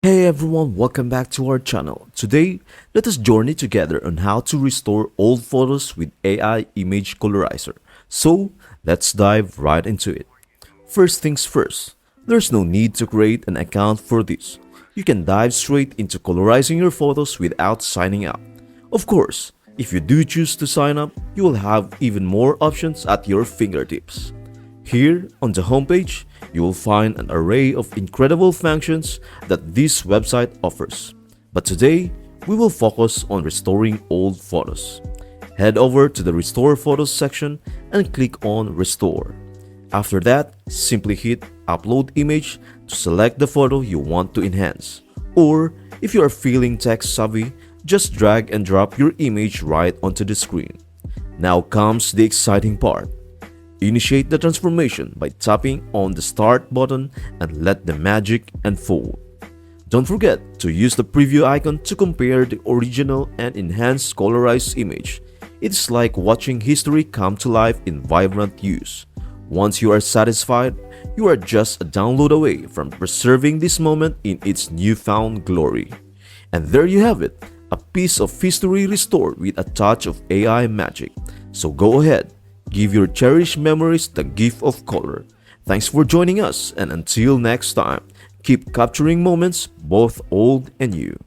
Hey everyone, welcome back to our channel. Today, let us journey together on how to restore old photos with AI Image Colorizer. So, let's dive right into it. First things first, there's no need to create an account for this. You can dive straight into colorizing your photos without signing up. Of course, if you do choose to sign up, you will have even more options at your fingertips. Here on the homepage, you will find an array of incredible functions that this website offers. But today, we will focus on restoring old photos. Head over to the Restore Photos section and click on Restore. After that, simply hit Upload Image to select the photo you want to enhance. Or, if you are feeling tech savvy, just drag and drop your image right onto the screen. Now comes the exciting part. Initiate the transformation by tapping on the Start button and let the magic unfold. Don't forget to use the preview icon to compare the original and enhanced colorized image. It's like watching history come to life in vibrant hues. Once you are satisfied, you are just a download away from preserving this moment in its newfound glory. And there you have it, a piece of history restored with a touch of AI magic. So go ahead. Give your cherished memories the gift of color. Thanks for joining us, and until next time, keep capturing moments both old and new.